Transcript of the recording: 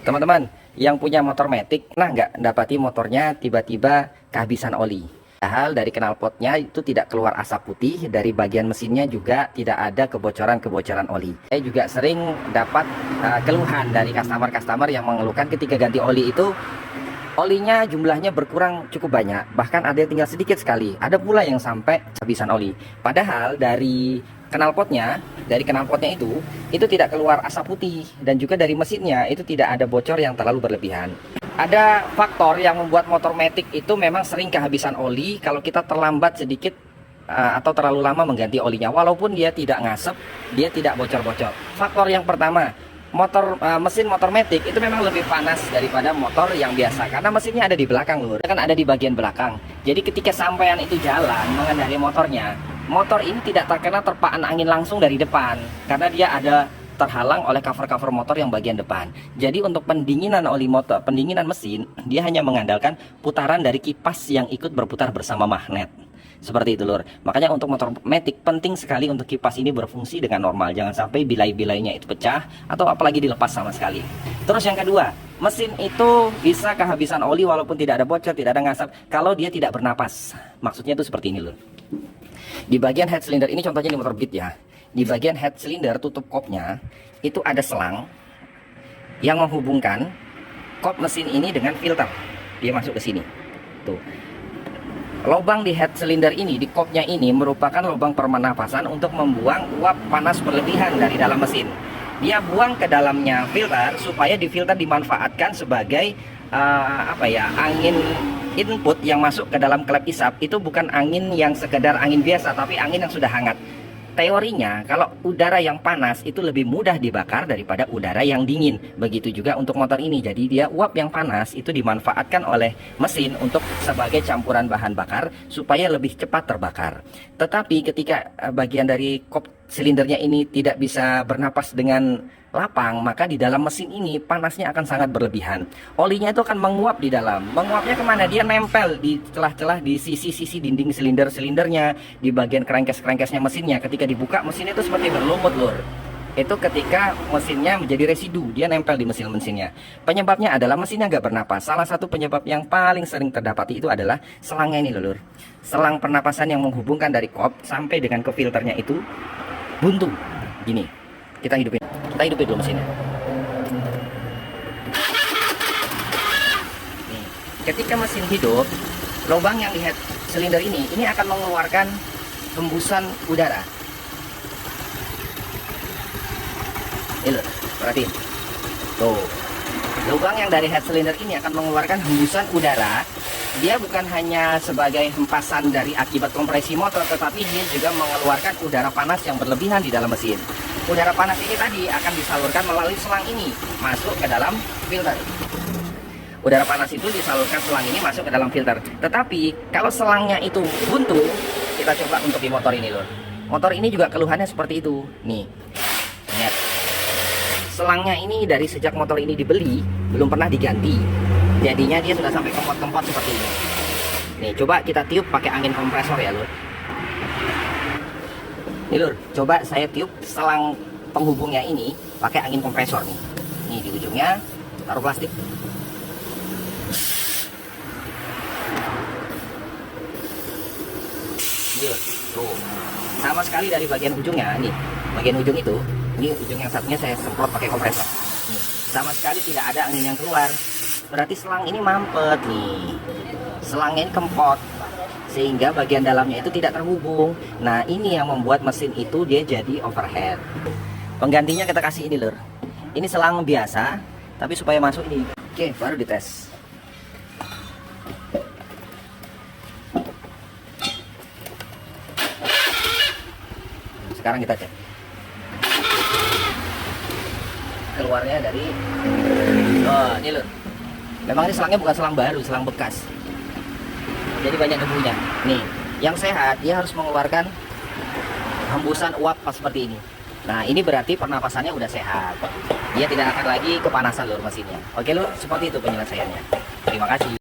Teman-teman yang punya motor matic, nah nggak dapati motornya tiba-tiba kehabisan oli. Hal dari knalpotnya itu tidak keluar asap putih, dari bagian mesinnya juga tidak ada kebocoran-kebocoran oli. Saya juga sering dapat keluhan dari customer-customer yang mengeluhkan ketika ganti oli itu olinya jumlahnya berkurang cukup banyak, bahkan ada yang tinggal sedikit sekali. Ada pula yang sampai kehabisan oli. Padahal dari knalpotnya itu tidak keluar asap putih, dan juga dari mesinnya itu tidak ada bocor yang terlalu berlebihan. Ada faktor yang membuat motor matic itu memang sering kehabisan oli kalau kita terlambat sedikit atau terlalu lama mengganti olinya. Walaupun dia tidak ngasep, dia tidak bocor-bocor. Faktor yang pertama, mesin motor matic itu memang lebih panas daripada motor yang biasa, karena mesinnya ada di belakang lur, kan ada di bagian belakang. Jadi ketika sampean itu jalan mengendarai motornya, motor ini tidak terkena terpaan angin langsung dari depan, karena dia ada terhalang oleh cover-cover motor yang bagian depan. Jadi untuk pendinginan oli motor, pendinginan mesin, dia hanya mengandalkan putaran dari kipas yang ikut berputar bersama magnet. Seperti itu lur. Makanya untuk motor matic penting sekali untuk kipas ini berfungsi dengan normal. Jangan sampai bilai-bilainya itu pecah atau apalagi dilepas sama sekali. Terus yang kedua, mesin itu bisa kehabisan oli walaupun tidak ada bocor, tidak ada ngasap, kalau dia tidak bernapas. Maksudnya itu seperti ini lur. Di bagian head cylinder ini, contohnya di motor Beat ya, di bagian head cylinder tutup kopnya itu ada selang yang menghubungkan kop mesin ini dengan filter. Dia masuk ke sini tuh. Lubang di head cylinder ini, di kopnya ini merupakan lubang pernapasan untuk membuang uap panas berlebihan dari dalam mesin. Dia buang ke dalamnya filter supaya di filter dimanfaatkan sebagai angin input yang masuk ke dalam klep isap. Itu bukan angin yang sekedar angin biasa, tapi angin yang sudah hangat. Teorinya kalau udara yang panas itu lebih mudah dibakar daripada udara yang dingin. Begitu juga untuk motor ini. Jadi dia uap yang panas itu dimanfaatkan oleh mesin untuk sebagai campuran bahan bakar supaya lebih cepat terbakar. Tetapi ketika bagian dari kop silindernya ini tidak bisa bernapas dengan lapang, maka di dalam mesin ini panasnya akan sangat berlebihan. Olinya itu akan menguap di dalam. Menguapnya kemana? Dia nempel di celah-celah di sisi-sisi dinding silindernya, di bagian kerengkes-kerengkesnya mesinnya. Ketika dibuka, mesinnya itu seperti berlumut lur. Itu ketika mesinnya menjadi residu, dia nempel di mesinnya. Penyebabnya adalah mesinnya nggak bernapas. Salah satu penyebab yang paling sering terdapati itu adalah selangnya ini lur. Selang pernapasan yang menghubungkan dari kop sampai dengan ke filternya itu buntu. Gini, kita hidupin dulu mesinnya. Nih, ketika mesin hidup, lubang yang di head cylinder ini akan mengeluarkan hembusan udara. Ini loh, perhatiin. Tuh, lubang yang dari head cylinder ini akan mengeluarkan hembusan udara. Dia bukan hanya sebagai hempasan dari akibat kompresi motor, tetapi dia juga mengeluarkan udara panas yang berlebihan di dalam mesin. Udara panas ini tadi akan disalurkan melalui selang ini masuk ke dalam filter. Udara panas itu disalurkan selang ini masuk ke dalam filter. Tetapi kalau selangnya itu buntu, kita coba untuk di motor ini lor. Motor ini juga keluhannya seperti itu. Nih, lihat. Selangnya ini dari sejak motor ini dibeli belum pernah diganti. Jadinya dia sudah sampai kempot-kempot seperti ini. Nih, coba kita tiup pakai angin kompresor ya lor. Nih lur, coba saya tiup selang penghubungnya ini pakai angin kompresor nih. Nih di ujungnya taruh plastik. Nih lur, tuh. Sama sekali dari bagian ujungnya nih. Bagian ujung itu, ini ujung yang satunya saya semprot pakai kompresor. Nih, sama sekali tidak ada angin yang keluar. Berarti selang ini mampet nih. Selangnya ini kempot, sehingga bagian dalamnya itu tidak terhubung. Nah ini yang membuat mesin itu dia jadi overhead. Penggantinya kita kasih ini lur. Ini selang biasa, tapi supaya masuk ini. Oke, baru dites. Sekarang kita cek. Keluarnya dari, oh ini lur. Memang ini selangnya bukan selang baru, selang bekas. Jadi banyak debunya. Nih, yang sehat dia harus mengeluarkan hembusan uap pas seperti ini. Nah, ini berarti pernapasannya udah sehat. Dia tidak akan lagi kepanasan lur mesinnya. Oke lur, seperti itu penyelesaiannya. Terima kasih.